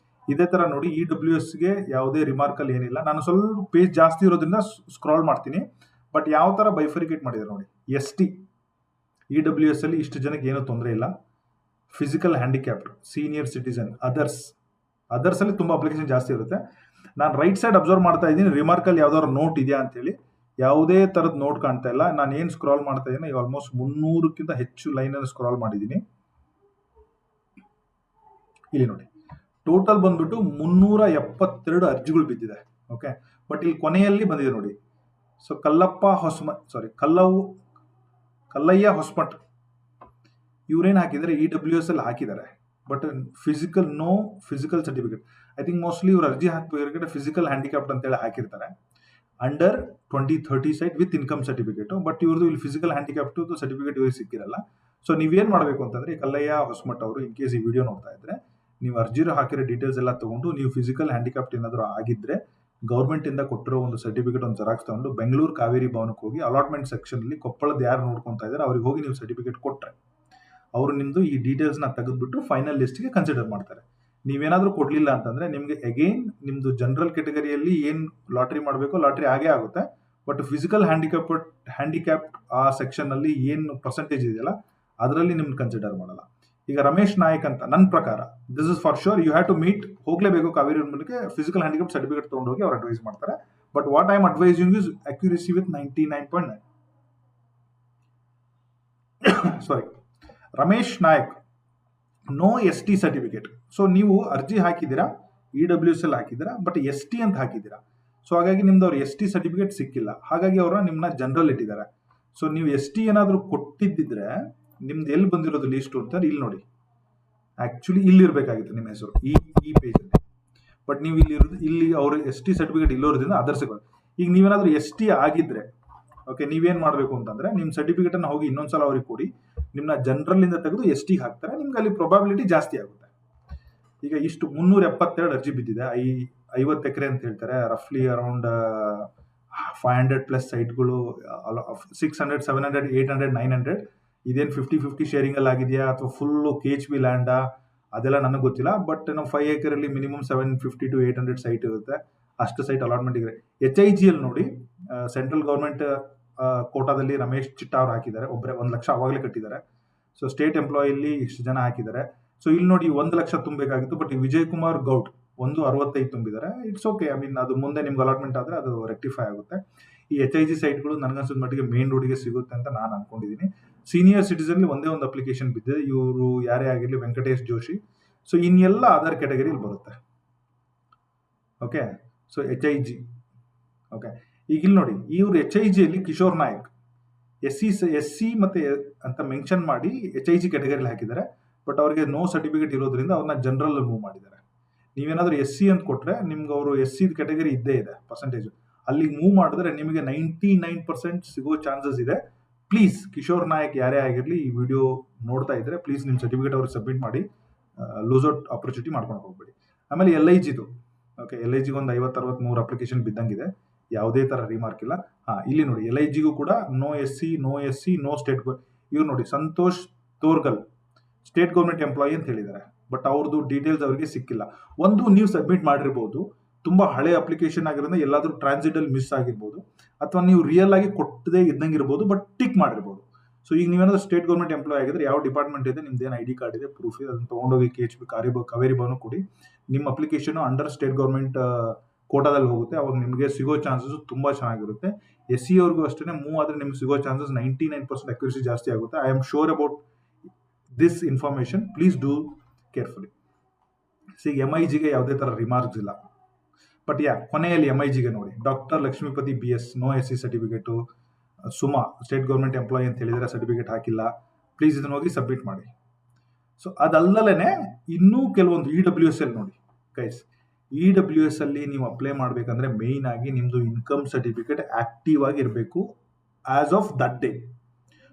ಇದೇ ತರ ನೋಡಿ, EWSಗೆ ಯಾವುದೇ ರಿಮಾರ್ಕ್ ಅಲ್ಲಿ ಏನಿಲ್ಲ. ನಾನು ಸ್ವಲ್ಪ ಪೇಜ್ ಜಾಸ್ತಿ ಇರೋದ್ರಿಂದ ಸ್ಕ್ರಾಲ್ ಮಾಡ್ತೀನಿ. ಬಟ್ ಯಾವ ತರ ಬೈಫರಿಕೇಟ್ ಮಾಡಿದ್ದಾರೆ ನೋಡಿ. ST EWS ಅಲ್ಲಿ ಇಷ್ಟು ಜನಕ್ಕೆ ಏನೂ ತೊಂದರೆ ಇಲ್ಲ. Physical handicapped, senior citizen, others ಅಲ್ಲಿ ತುಂಬಾ ಅಪ್ಲಿಕೇಶನ್ ಜಾಸ್ತಿ ಇರುತ್ತೆ. ನಾನು ರೈಟ್ ಸೈಡ್ ಅಬ್ಸರ್ವ್ ಮಾಡ್ತಾ ಇದ್ದೀನಿ, ರಿಮಾರ್ಕ್ ಅಲ್ಲಿ ಯಾವ್ದಾದ್ರು ನೋಟ್ ಇದೆಯಾ ಅಂತ ಹೇಳಿ. ಯಾವುದೇ ತರದ ನೋಟ್ ಕಾಣ್ತಾ ಇಲ್ಲ. ನಾನು ಏನ್ ಸ್ಕ್ರಾಲ್ ಮಾಡ್ತಾ ಇದ್ದೀನಿ, ಆಲ್ಮೋಸ್ಟ್ 300ಕ್ಕಿಂತ ಹೆಚ್ಚು ಲೈನ್ ಅನ್ನು ಸ್ಕ್ರಾಲ್ ಮಾಡಿದ್ದೀನಿ. ಇಲ್ಲಿ ನೋಡಿ, ಟೋಟಲ್ ಬಂದ್ಬಿಟ್ಟು 372 ಅರ್ಜಿಗಳು ಬಿದ್ದಿದೆ. ಓಕೆ, ಬಟ್ ಇಲ್ಲಿ ಕೊನೆಯಲ್ಲಿ ಬಂದಿದೆ ನೋಡಿ. ಸೊ ಕಲ್ಲಯ್ಯ ಹೊಸಮಠ್ ಇವ್ರೇನ್ ಹಾಕಿದ್ದಾರೆ, EWS ಅಲ್ಲಿ ಹಾಕಿದ್ದಾರೆ. But no physical certificate. I think mostly ಇವ್ರು ಅರ್ಜಿ ಹಾಕಬೇಕಾದ್ರೆ ಫಿಸಿಕಲ್ ಹ್ಯಾಂಡಿಕ್ಯಾಪ್ಟ್ ಅಂತ ಹೇಳಿ ಹಾಕಿರ್ತಾರೆ. Under 20-30 site with income certificate. But ಇವ್ರದ್ದು ಇಲ್ಲಿ ಫಿಸಿಕಲ್ ಹ್ಯಾಂಡಿಕ್ಯಾಪ್ಟ್ ಸರ್ಟಿಫಿಕೇಟ್ ಇವ್ರಿಗೆ ಸಿಕ್ಕಿರಲ್ಲ. ಸೊ ನೀವೇನ್ ಮಾಡಬೇಕು ಅಂತಂದ್ರೆ, ಕಲ್ಲಯ್ಯ ಹೊಸಮಠ್ ಅವರು ಇನ್ ಕೇಸ್ ಈ ವಿಡಿಯೋ ನೋಡ್ತಾ ಇದ್ರೆ, ನೀವು ಅರ್ಜಿರು ಹಾಕಿರೋ ಡೀಟೇಲ್ಸ್ ಎಲ್ಲ ತಗೊಂಡು, ನೀವು ಫಿಸಿಕಲ್ ಹ್ಯಾಂಡಿಕ್ಯಾಪ್ಟ್ ಏನಾದರೂ ಆಗಿದ್ರೆ ಗೌರ್ಮೆಂಟ್ ಇಂದ ಕೊಟ್ಟಿರೋ ಒಂದು ಸರ್ಟಿಫಿಕೇಟ್ ಒಂದು ಜೆರಾಕ್ಸ್ ತಗೊಂಡು ಬೆಂಗಳೂರು ಕಾವೇರಿ ಭವನಕ್ಕೆ ಹೋಗಿ ಅಲಾಟ್ಮೆಂಟ್ ಸೆಕ್ಷನ್ ಅಲ್ಲಿ ಕೊಪ್ಪಳದ ಯಾರು ನೋಡ್ಕೊಂತಾ ಇದ್ದಾರೆ ಅವ್ರಿಗೆ ಹೋಗಿ ನೀವು ಸರ್ಟಿಫಿಕೇಟ್ ಕೊಟ್ರೆ ಅವರು ನಿಮ್ದು ಈ ಡೀಟೇಲ್ಸ್ ನ ತೆಗೆದ್ಬಿಟ್ಟು ಫೈನಲ್ ಲಿಸ್ಟ್ಗೆ ಕನ್ಸಿಡರ್ ಮಾಡ್ತಾರೆ. ನೀವೇನಾದ್ರೂ ಕೊಡ್ಲಿಲ್ಲ ಅಂತಂದ್ರೆ ನಿಮ್ಗೆ ಅಗೈನ್ ನಿಮ್ದು ಜನರಲ್ ಕೆಟಗರಿಯಲ್ಲಿ ಏನ್ ಲಾಟ್ರಿ ಮಾಡಬೇಕು ಲಾಟ್ರಿ ಆಗೇ ಆಗುತ್ತೆ. ಬಟ್ ಫಿಸಿಕಲ್ ಹ್ಯಾಂಡಿಕ್ಯಾಪ್ ಆ ಸೆಕ್ಷನ್ ಅಲ್ಲಿ ಏನ್ ಪರ್ಸೆಂಟೇಜ್ ಇದೆಯಲ್ಲ ಅದರಲ್ಲಿ ನಿಮ್ಗೆ ಕನ್ಸಿಡರ್ ಮಾಡಲ್ಲ. ಈಗ ರಮೇಶ್ ನಾಯಕ್ ಅಂತ, ನನ್ನ ಪ್ರಕಾರ this is for sure you have to meet, ಹೋಗ್ಲೇಬೇಕು ಕಾವೇರಿ ಮೂಲಕ ಫಿಸಿಕಲ್ ಹ್ಯಾಂಡಿಕ್ಯಾಪ್ ಸರ್ಟಿಫಿಕೇಟ್ ತಗೊಂಡು ಹೋಗಿ ಅವ್ರು ಅಡ್ವೈಸ್ ಮಾಡ್ತಾರೆ. But what I am advising is accuracy with 99.9. Sorry, Ramesh Nayak no ST certificate. So ನೀವು ಅರ್ಜಿ ಹಾಕಿದ್ದೀರಾ, EWS ಅಲ್ಲಿ ಹಾಕಿದ್ದೀರಾ, ಬಟ್ ST ಅಂತ ಹಾಕಿದ್ದೀರಾ. ಸೊ ಹಾಗಾಗಿ ನಿಮ್ದು ಅವ್ರು ST ಸರ್ಟಿಫಿಕೇಟ್ ಸಿಕ್ಕಿಲ್ಲ. ಹಾಗಾಗಿ ಅವ್ರನ್ನ ನಿಮ್ಮನ್ನ ಜನರಲ್ ಇಟ್ಟಿದ್ದಾರೆ. ಸೊ ನೀವು ST ಏನಾದರೂ ಕೊಟ್ಟಿದ್ದಿದ್ರೆ ನಿಮ್ದು ಎಲ್ಲಿ ಬಂದಿರೋದು ಲೀಸ್ಟ್ ಅಂತ ಇಲ್ಲಿ ನೋಡಿ. ಆಕ್ಚುಲಿ ಇಲ್ಲಿ ಇರಬೇಕಾಗಿತ್ತು ನಿಮ್ಮ ಹೆಸರು ಈ ಪೇಜ್ ಅಲ್ಲಿ. ಬಟ್ ನೀವು ಇಲ್ಲಿ ಅವರು ST ಸರ್ಟಿಫಿಕೇಟ್ ಇಲ್ಲೋದ್ರಿಂದ ಅದರ್ ಸಿಗೋದು. ಈಗ ನೀವೇನಾದ್ರೂ ST ಆಗಿದ್ರೆ ಓಕೆ, ನೀವೇನ್ ಮಾಡಬೇಕು ಅಂತಂದ್ರೆ ನಿಮ್ಮ ಸರ್ಟಿಫಿಕೇಟ್ ಅನ್ನ ಹೋಗಿ ಇನ್ನೊಂದ್ಸಲ ಅವ್ರಿಗೆ ಕೊಡಿ. ನಿಮ್ನ ಜನರಲ್ ಇಂದ ತೆಗೆದು ST ಹಾಕ್ತಾರೆ, ನಿಮ್ಗೆ ಅಲ್ಲಿ ಪ್ರೊಬಾಬಿಲಿಟಿ ಜಾಸ್ತಿ ಆಗುತ್ತೆ. ಈಗ ಇಷ್ಟು 372 ಅರ್ಜಿ ಬಿದ್ದಿದೆ. 50 ಎಕರೆ ಅಂತ ಹೇಳ್ತಾರೆ, ರಫ್ಲಿ ಅರೌಂಡ್ 500+ ಸೈಟ್ಗಳು, 600, 700, 800, 900. ಇದೇನು 50-50 ಶೇರಿಂಗ್ ಅಲ್ಲಿ ಆಗಿದೆಯಾ ಅಥವಾ ಫುಲ್ KHB ಲ್ಯಾಂಡಾ ಅದೆಲ್ಲ ನನಗೆ ಗೊತ್ತಿಲ್ಲ. ಬಟ್ ನಾವು 5 ಎಕರೆಲ್ಲಿ ಮಿನಿಮಮ್ 750 to 800 ಸೈಟ್ ಇರುತ್ತೆ. ಅಷ್ಟು ಸೈಟ್ ಅಲಾಟ್ಮೆಂಟ್ ಇದೆ. HIG ಅಲ್ಲಿ ನೋಡಿ, ಸೆಂಟ್ರಲ್ ಗೌರ್ಮೆಂಟ್ ಕೋಟಾದಲ್ಲಿ ರಮೇಶ್ ಚಿಟ್ಟಾ ಅವ್ರು ಹಾಕಿದ್ದಾರೆ, ಒಬ್ಬರೇ 1 ಲಕ್ಷ ಅವಾಗಲೇ ಕಟ್ಟಿದ್ದಾರೆ. ಸೊ ಸ್ಟೇಟ್ ಎಂಪ್ಲಾಯಲ್ಲಿ ಇಷ್ಟು ಜನ ಹಾಕಿದ್ದಾರೆ. ಸೊ ಇಲ್ಲಿ ನೋಡಿ 1 ಲಕ್ಷ ತುಂಬಬೇಕಾಗಿತ್ತು, ಬಟ್ ವಿಜಯ್ ಕುಮಾರ್ ಗೌಡ್ 165 ತುಂಬಿದ್ದಾರೆ. ಇಟ್ಸ್ ಓಕೆ, ಐ ಮೀನ್ ಅದು ಮುಂದೆ ನಿಮ್ಗೆ ಅಲಾಟ್ಮೆಂಟ್ ಆದ್ರೆ ಅದು ರೆಕ್ಟಿಫೈ ಆಗುತ್ತೆ. ಈ HIG ಸೈಟ್ಗಳು ನನಗನ್ಸಿದ ಮಟ್ಟಿಗೆ ಮೇನ್ ರೋಡ್ಗೆ ಸಿಗುತ್ತೆ ಅಂತ ನಾನು ಅನ್ಕೊಂಡಿದ್ದೀನಿ. ಸೀನಿಯರ್ ಸಿಟಿಸನ್ ಒಂದೇ ಒಂದು ಅಪ್ಲಿಕೇಶನ್ ಬಿದ್ದಿದೆ, ಇವರು ಯಾರೇ ಆಗಿರಲಿ ವೆಂಕಟೇಶ್ ಜೋಶಿ. ಸೊ ಇನ್ನೆಲ್ಲ ಅದರ್ ಕ್ಯಾಟಗರಿಯಲ್ಲಿ ಬರುತ್ತೆ. Okay, so HIG. ಓಕೆ, ಈಗ ಇಲ್ಲಿ ನೋಡಿ, ಇವ್ರು HIG ಅಲ್ಲಿ ಕಿಶೋರ್ ನಾಯಕ್ SC ಮತ್ತೆ ಅಂತ ಮೆನ್ಷನ್ ಮಾಡಿ HIG ಕ್ಯಾಟಗರಿಯಲ್ಲಿ ಹಾಕಿದ್ದಾರೆ. ಬಟ್ ಅವ್ರಿಗೆ ನೋ ಸರ್ಟಿಫಿಕೇಟ್ ಇರೋದ್ರಿಂದ ಅವ್ರನ್ನ ಜನರಲ್ ಮೂವ್ ಮಾಡಿದ್ದಾರೆ. ನೀವೇನಾದ್ರೂ SC ಅಂತ ಕೊಟ್ರೆ ನಿಮ್ಗೆ ಅವರು SC ಕ್ಯಾಟಗರಿ ಇದ್ದೇ ಇದೆ ಪರ್ಸೆಂಟೇಜ್, ಅಲ್ಲಿಗೆ ಮೂವ್ ಮಾಡಿದ್ರೆ ನಿಮಗೆ 99% ಸಿಗೋ ಚಾನ್ಸಸ್ ಇದೆ. ಪ್ಲೀಸ್ ಕಿಶೋರ್ ನಾಯಕ್ ಯಾರೇ ಆಗಿರಲಿ ಈ ವಿಡಿಯೋ ನೋಡ್ತಾ ಇದ್ರೆ ಪ್ಲೀಸ್ ನಿಮ್ಮ ಸರ್ಟಿಫಿಕೇಟ್ ಅವ್ರಿಗೆ ಸಬ್ಮಿಟ್ ಮಾಡಿ, ಲೂಸ್ ಔಟ್ ಆಪರ್ಚುನಿಟಿ ಮಾಡ್ಕೊಂಡು ಹೋಗ್ಬೇಡಿ. ಆಮೇಲೆ LIGದು ಓಕೆ, LIGಗೆ ಒಂದು 50-63 ಅಪ್ಲಿಕೇಶನ್ ಬಿದ್ದಂಗಿದೆ, ಯಾವುದೇ ತರ ರಿಮಾರ್ಕ್ ಇಲ್ಲ. ಇಲ್ಲಿ ನೋಡಿ, LIGಗೂ ಕೂಡ ನೋ SC ನೋ ಸ್ಟೇಟ್. ಇವ್ರು ನೋಡಿ, Santosh Torgal state government employee ಅಂತ ಹೇಳಿದ್ದಾರೆ. ಬಟ್ ಅವ್ರದ್ದು ಡೀಟೇಲ್ಸ್ ಅವರಿಗೆ ಸಿಕ್ಕಿಲ್ಲ. ಒಂದು ನೀವು ಸಬ್ಮಿಟ್ ಮಾಡಿರ್ಬೋದು, ತುಂಬಾ ಹಳೆ ಅಪ್ಲಿಕೇಶನ್ ಆಗಿರೋದ್ರಿಂದ ಎಲ್ಲಾದ್ರೂ ಟ್ರಾನ್ಸಿಟ್ ಅಲ್ಲಿ ಮಿಸ್ ಆಗಿರ್ಬೋದು, ಅಥವಾ ನೀವು ರಿಯಲ್ ಆಗಿ ಕೊಟ್ಟದೇ ಇದ್ದಂಗೆ ಇರ್ಬೋದು, ಬಟ್ ಟಿಕ್ ಮಾಡಿರ್ಬೋದು. ಸೊ ಈಗ ನೀವೇನಾದ್ರೂ ಸ್ಟೇಟ್ ಗೌರ್ಮೆಂಟ್ ಎಂಪ್ಲಾಯ್ ಆಗಿದ್ರೆ ಯಾವ ಡಿಪಾರ್ಟ್ಮೆಂಟ್ ಇದೆ, ನಿಮ್ದು ಏನು ID ಕಾರ್ಡ್ ಇದೆ, ಪ್ರೂಫ್ ಇದೆ, ಅದನ್ನ ತಗೊಂಡೋಗಿ KHB ಕಾವೇರಿ ಭವನ ಕೊಡಿ. ನಿಮ್ಮ ಅಪ್ಲಿಕೇಶನ್ ಅಂಡರ್ ಸ್ಟೇಟ್ ಗೌರ್ಮೆಂಟ್ ಕೋಟಾದಲ್ಲಿ ಹೋಗುತ್ತೆ. ಅವಾಗ ನಿಮಗೆ ಸಿಗೋ ಚಾನ್ಸಸ್ ತುಂಬಾ ಚೆನ್ನಾಗಿರುತ್ತೆ. SC ಅವ್ರಿಗೂ ಅಷ್ಟೇ ಮೂವ್ ಆದ್ರೆ ನಿಮ್ಗೆ ಸಿಗೋ ಚಾನ್ಸಸ್ 99% ಅಕ್ಯುರಸಿ ಜಾಸ್ತಿ ಆಗುತ್ತೆ. I am sure about this information please do carefully. See MIGಗೆ ಯಾವುದೇ ಥರ ರಿಮಾರ್ಕ್ಸ್ ಇಲ್ಲ. ಬಟ್ ಕೊನೆಯಲ್ಲಿ MIGಗೆ ನೋಡಿ, doctor Lakshmipati BS no SC certificate, Suma state government employee ಅಂತ ಹೇಳಿದರೆ ಸರ್ಟಿಫಿಕೇಟ್ ಹಾಕಿಲ್ಲ, ಪ್ಲೀಸ್ ಇದನ್ನು ಹೋಗಿ ಸಬ್ಮಿಟ್ ಮಾಡಿ. ಸೊ ಅದಲ್ಲದೇ ಇನ್ನೂ ಕೆಲವೊಂದು EWSL ನೋಡಿ ಗೈಸ್, EWS ಅಲ್ಲಿ ನೀವು ಅಪ್ಲೈ ಮಾಡಬೇಕಂದ್ರೆ ಮೇಯ್ನ್ ಆಗಿ ನಿಮ್ಮದು ಇನ್ಕಮ್ ಸರ್ಟಿಫಿಕೇಟ್ ಆಕ್ಟಿವ್ ಆಗಿರಬೇಕು as of that day.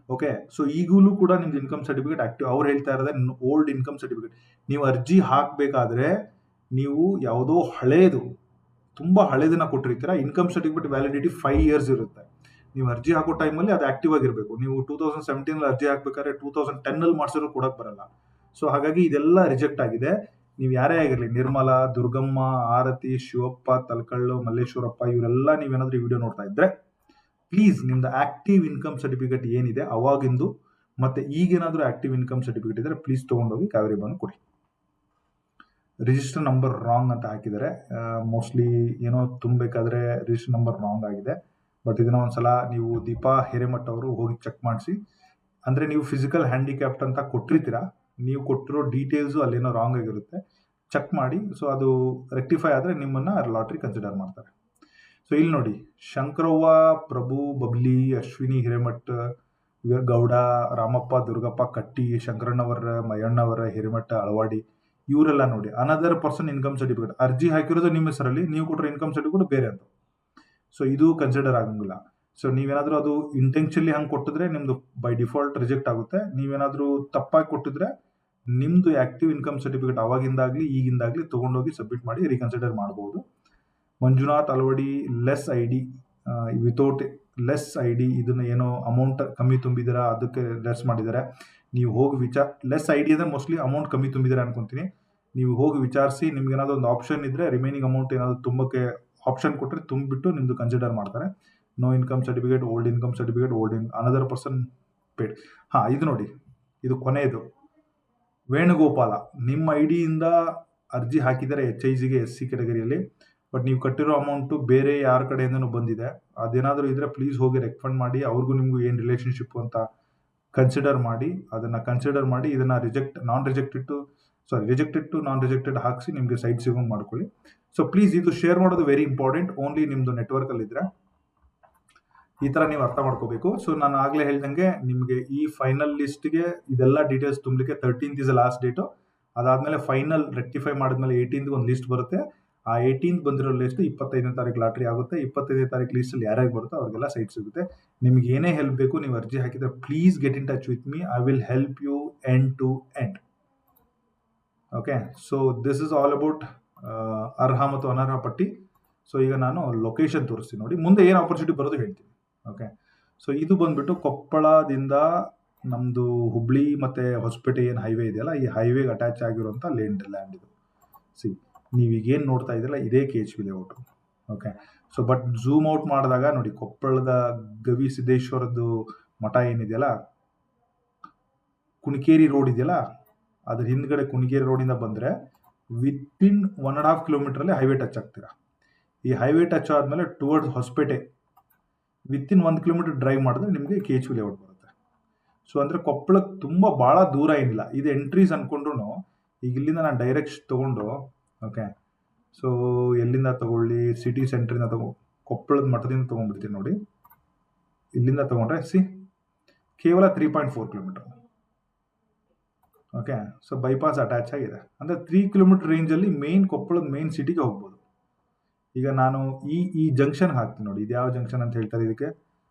Okay, so ಈಗಲೂ ಕೂಡ ನಿಮ್ದು ಇನ್ಕಮ್ ಸರ್ಟಿಫಿಕೇಟ್ ಆಕ್ಟಿವ್. ಅವ್ರು ಹೇಳ್ತಾ ಇರೋದೇ ಓಲ್ಡ್ ಇನ್ಕಮ್ ಸರ್ಟಿಫಿಕೇಟ್. ನೀವು ಅರ್ಜಿ ಹಾಕಬೇಕಾದ್ರೆ ನೀವು ಯಾವುದೋ ಹಳೇದು, ತುಂಬ ಹಳೇದನ್ನ ಕೊಟ್ಟಿರ್ತೀರ. ಇನ್ಕಮ್ ಸರ್ಟಿಫಿಕೇಟ್ ವ್ಯಾಲಿಡಿಟಿ 5 years ಇರುತ್ತೆ. ನೀವು ಅರ್ಜಿ ಹಾಕೋ ಟೈಮಲ್ಲಿ ಅದು ಆಕ್ಟಿವ್ ಆಗಿರಬೇಕು. ನೀವು 2017 ಅರ್ಜಿ ಹಾಕ್ಬೇಕಾದ್ರೆ 2010 ಮಾಡಿಸಿದ್ರು ಕೊಡಕ್ಕೆ ಬರಲ್ಲ. ಸೊ ಹಾಗಾಗಿ ಇದೆಲ್ಲ ರಿಜೆಕ್ಟ್ ಆಗಿದೆ. ನೀವು ಯಾರೇ ಆಗಿರಲಿ, ನಿರ್ಮಲಾ, ದುರ್ಗಮ್ಮ, ಆರತಿ, ಶಿವಪ್ಪ, ತಲಕಳ್ಳು, ಮಲ್ಲೇಶ್ವರಪ್ಪ, ಇವರೆಲ್ಲ ನೀವೇನಾದ್ರೂ ಈ ವಿಡಿಯೋ ನೋಡ್ತಾ ಇದ್ರೆ ಪ್ಲೀಸ್ ನಿಮ್ದು ಆಕ್ಟಿವ್ ಇನ್ಕಮ್ ಸರ್ಟಿಫಿಕೇಟ್ ಏನಿದೆ ಅವಾಗಿಂದು ಮತ್ತೆ ಈಗೇನಾದ್ರೂ ಆಕ್ಟಿವ್ ಇನ್ಕಮ್ ಸರ್ಟಿಫಿಕೇಟ್ ಇದ್ರೆ ಪ್ಲೀಸ್ ತೊಗೊಂಡೋಗಿ ಕಾವೇರಿ ಬಂದು ಕೊಡಿ. ರಿಜಿಸ್ಟರ್ ನಂಬರ್ ರಾಂಗ್ ಅಂತ ಹಾಕಿದ್ದಾರೆ. ಮೋಸ್ಟ್ಲಿ ಏನೋ ತುಂಬಬೇಕಾದ್ರೆ ರಿಜಿಸ್ಟರ್ ನಂಬರ್ ರಾಂಗ್ ಆಗಿದೆ. ಬಟ್ ಇದನ್ನ ಒಂದ್ಸಲ ನೀವು ದೀಪಾ ಹಿರೇಮಠ್ ಅವರು ಹೋಗಿ ಚೆಕ್ ಮಾಡಿಸಿ. ಅಂದರೆ ನೀವು ಫಿಸಿಕಲ್ ಹ್ಯಾಂಡಿಕ್ಯಾಪ್ಟ್ ಅಂತ ಕೊಟ್ಟಿರ್ತೀರಾ, ನೀವು ಕೊಟ್ಟಿರೋ ಡೀಟೇಲ್ಸು ಅಲ್ಲೇನೋ ರಾಂಗ್ ಆಗಿರುತ್ತೆ, ಚೆಕ್ ಮಾಡಿ. ಸೊ ಅದು ರೆಕ್ಟಿಫೈ ಆದರೆ ನಿಮ್ಮನ್ನು ಲಾಟ್ರಿ ಕನ್ಸಿಡರ್ ಮಾಡ್ತಾರೆ. ಸೊ ಇಲ್ಲಿ ನೋಡಿ, ಶಂಕರವ್ವ, ಪ್ರಭು, ಬಬ್ಲಿ, ಅಶ್ವಿನಿ ಹಿರೇಮಠ್, ಗೌಡ, ರಾಮಪ್ಪ, ದುರ್ಗಪ್ಪ, ಕಟ್ಟಿ, ಶಂಕರಣ್ಣವರ, ಮಯಣ್ಣವರ, ಹಿರೇಮಠ, ಅಳವಾಡಿ, ಇವರೆಲ್ಲ ನೋಡಿ ಅನದರ್ ಪರ್ಸನ್ ಇನ್ಕಮ್ ಸರ್ಟಿಫಿಕೇಟ್ ಅರ್ಜಿ ಹಾಕಿರೋದು ನಿಮ್ಮ ಹೆಸರಲ್ಲಿ, ನೀವು ಕೊಟ್ಟರೆ ಇನ್ಕಮ್ ಸರ್ಟಿಫಿಕೇಟ್ ಬೇರೆ ಅಂತ. ಸೊ ಇದು ಕನ್ಸಿಡರ್ ಆಗಂಗಿಲ್ಲ. ಸೊ ನೀವೇನಾದರೂ ಅದು ಇಂಟೆನ್ಷನ್ಲಿ ಹಂಗೆ ಕೊಟ್ಟಿದ್ರೆ ನಿಮ್ಮದು ಬೈ ಡಿಫಾಲ್ಟ್ ರಿಜೆಕ್ಟ್ ಆಗುತ್ತೆ. ನೀವೇನಾದರೂ ತಪ್ಪಾಗಿ ಕೊಟ್ಟಿದ್ರೆ ನಿಮ್ಮದು ಆ್ಯಕ್ಟಿವ್ ಇನ್ಕಮ್ ಸರ್ಟಿಫಿಕೇಟ್ ಅವಾಗಿಂದಾಗಲಿ ಈಗಿಂದಾಗಲಿ ತೊಗೊಂಡೋಗಿ ಸಬ್ಮಿಟ್ ಮಾಡಿ ರೀಕನ್ಸಿಡರ್ ಮಾಡ್ಬೋದು. Manjunath Alavadi, less ID, without less ID, ಇದನ್ನು ಏನೋ ಅಮೌಂಟ್ ಕಮ್ಮಿ ತುಂಬಿದ್ದೀರಾ ಅದಕ್ಕೆ ಲೆಸ್ ಮಾಡಿದ್ದಾರೆ. ನೀವು ಹೋಗಿ ಲೆಸ್ ID ಅಂದರೆ ಮೋಸ್ಟ್ಲಿ ಅಮೌಂಟ್ ಕಮ್ಮಿ ತುಂಬಿದ್ದೀರಾ ಅನ್ಕೊತೀನಿ. ನೀವು ಹೋಗಿ ವಿಚಾರಿಸಿ, ನಿಮ್ಗೆ ಏನಾದರೂ ಒಂದು ಆಪ್ಷನ್ ಇದ್ದರೆ ರಿಮೈನಿಂಗ್ ಅಮೌಂಟ್ ಏನಾದರೂ ತುಂಬಕ್ಕೆ ಆಪ್ಷನ್ ಕೊಟ್ಟರೆ ತುಂಬಿಬಿಟ್ಟು ನಿಮ್ಮದು ಕನ್ಸಿಡರ್ ಮಾಡ್ತಾರೆ. No income certificate, old income certificate, another person paid. ಇದು ನೋಡಿ, ಇದು ಕೊನೆಯದು. ವೇಣುಗೋಪಾಲ, ನಿಮ್ಮ ID-ಯಿಂದ ಅರ್ಜಿ ಹಾಕಿದರೆ HIGಗೆ SC ಕ್ಯಾಟಗರಿಯಲ್ಲಿ, ಬಟ್ ನೀವು ಕಟ್ಟಿರೋ ಅಮೌಂಟು ಬೇರೆ ಯಾರ ಕಡೆಯಿಂದನೂ ಬಂದಿದೆ. ಅದೇನಾದರೂ ಇದ್ದರೆ ಪ್ಲೀಸ್ ಹೋಗಿ ರೆಕ್ಫಂಡ್ ಮಾಡಿ. ಅವ್ರಿಗೂ ನಿಮಗೂ ಏನು ರಿಲೇಷನ್ಶಿಪ್ ಅಂತ ಕನ್ಸಿಡರ್ ಮಾಡಿ, ಅದನ್ನು ಕನ್ಸಿಡರ್ ಮಾಡಿ. ಇದನ್ನು ರಿಜೆಕ್ಟೆಡ್ ಟು ನಾನ್ ರಿಜೆಕ್ಟೆಡ್ ಹಾಕಿಸಿ ನಿಮಗೆ ಸೈಟ್ ಸಿಗೋಂಗೆ ಮಾಡ್ಕೊಳ್ಳಿ. ಸೊ ಪ್ಲೀಸ್ ಇದು ಶೇರ್ ಮಾಡೋದು ವೆರಿ ಇಂಪಾರ್ಟೆಂಟ್. ಓನ್ಲಿ ನಿಮ್ಮದು ನೆಟ್ವರ್ಕಲ್ಲಿದ್ದರೆ ಈ ಥರ ನೀವು ಅರ್ಥ ಮಾಡ್ಕೋಬೇಕು. ಸೊ ನಾನು ಆಗಲೇ ಹೇಳ್ದಂಗೆ ನಿಮಗೆ ಈ ಫೈನಲ್ ಲಿಸ್ಟ್ಗೆ ಇದೆಲ್ಲ ಡೀಟೇಲ್ಸ್ ತುಂಬಲಿಕ್ಕೆ 13th ಇಸ್ ಲಾಸ್ಟ್ ಡೇಟು. ಅದಾದಮೇಲೆ ಫೈನಲ್ ರೆಕ್ಟಿಫೈ ಮಾಡಿದ್ಮೇಲೆ 18th ಒಂದು ಲಿಸ್ಟ್ ಬರುತ್ತೆ. ಆ 18th ಬಂದಿರೋ ಲಿಸ್ಟ್ 25ನೇ ತಾರೀಕು ಲಾಟ್ರಿ ಆಗುತ್ತೆ. 25ನೇ ತಾರೀಕು ಲಿಸ್ಟಲ್ಲಿ ಯಾರ್ಯಾರು ಬರುತ್ತೋ ಅವ್ರಿಗೆಲ್ಲ ಸೈಟ್ ಸಿಗುತ್ತೆ. ನಿಮ್ಗೆ ಏನೇ ಹೆಲ್ಪ್ ಬೇಕು, ನೀವು ಅರ್ಜಿ ಹಾಕಿದರೆ please get in touch with me. I will help you end to end. Okay, so this is all about ಅರ್ಹ ಮತ್ತು ಅನರ್ಹ ಪಟ್ಟಿ. ಸೊ ಈಗ ನಾನು ಲೊಕೇಶನ್ ತೋರಿಸ್ತೀನಿ ನೋಡಿ, ಮುಂದೆ ಏನು ಆಪರ್ಚುನಿಟಿ ಬರೋದು ಹೇಳ್ತೀನಿ. ಓಕೆ, ಸೊ ಇದು ಬಂದ್ಬಿಟ್ಟು ಕೊಪ್ಪಳದಿಂದ ನಮ್ಮದು ಹುಬ್ಳಿ ಮತ್ತು ಹೊಸಪೇಟೆ ಏನು ಹೈವೇ ಇದೆಯಲ್ಲ, ಈ ಹೈವೇಗೆ ಅಟ್ಯಾಚ್ ಆಗಿರುವಂಥ ಲ್ಯಾಂಡ್ ಇದು. ಸಿ ನೀವೀಗೇನು ನೋಡ್ತಾ ಇದ್ದೀರಲ್ಲ, ಇದೇ KHP layout. Okay, so but zoom out ಮಾಡಿದಾಗ ನೋಡಿ, ಕೊಪ್ಪಳದ ಗವಿ ಸಿದ್ದೇಶ್ವರದ್ದು ಮಠ ಏನಿದೆಯಲ್ಲ, ಕುಣಿಕೇರಿ ರೋಡ್ ಇದೆಯಲ್ಲ, ಅದ್ರ ಹಿಂದ್ಗಡೆ ಕುಣಿಕೇರಿ ರೋಡಿಂದ ಬಂದರೆ ವಿತಿನ್ 1.5 kilometerಲ್ಲೇ ಹೈವೇ ಟಚ್ ಆಗ್ತೀರಾ. ಈ ಹೈವೇ ಟಚ್ ಆದಮೇಲೆ towards Hosapete within 1 kilometer drive ಮಾಡಿದ್ರೆ ನಿಮಗೆ KHP ಲೇಔಟ್ ಬರುತ್ತೆ. ಸೊ ಅಂದರೆ ಕೊಪ್ಪಳಕ್ಕೆ ತುಂಬ ಭಾಳ ದೂರ ಏನಿಲ್ಲ. ಇದು ಎಂಟ್ರೀಸ್ ಅಂದ್ಕೊಂಡ್ರು ಈಗ ಇಲ್ಲಿಂದ ನಾನು ಡೈರೆಕ್ಟ್ ತೊಗೊಂಡು, ಓಕೆ, ಸೊ ಎಲ್ಲಿಂದ ತೊಗೊಳ್ಳಿ, ಸಿಟಿ ಸೆಂಟ್ರಿಂದ ಕೊಪ್ಪಳದ ಮಠದಿಂದ ತೊಗೊಂಡ್ಬಿಡ್ತೀನಿ ನೋಡಿ. ಇಲ್ಲಿಂದ ತೊಗೊಂಡ್ರೆ ಕೇವಲ 3.4 kilometer. Okay, so bypass attach ಆಗಿದೆ. ಅಂದರೆ 3 kilometer ರೇಂಜಲ್ಲಿ ಕೊಪ್ಪಳದ ಮೇನ್ ಸಿಟಿಗೆ ಹೋಗ್ಬೋದು. ಈಗ ನಾನು ಈ ಜಂಕ್ಷನ್ ಹಾಕ್ತೀನಿ ನೋಡಿ, ಇದು ಯಾವ ಜಂಕ್ಷನ್ ಅಂತ ಹೇಳ್ತಾರೆ ಇದಕ್ಕೆ,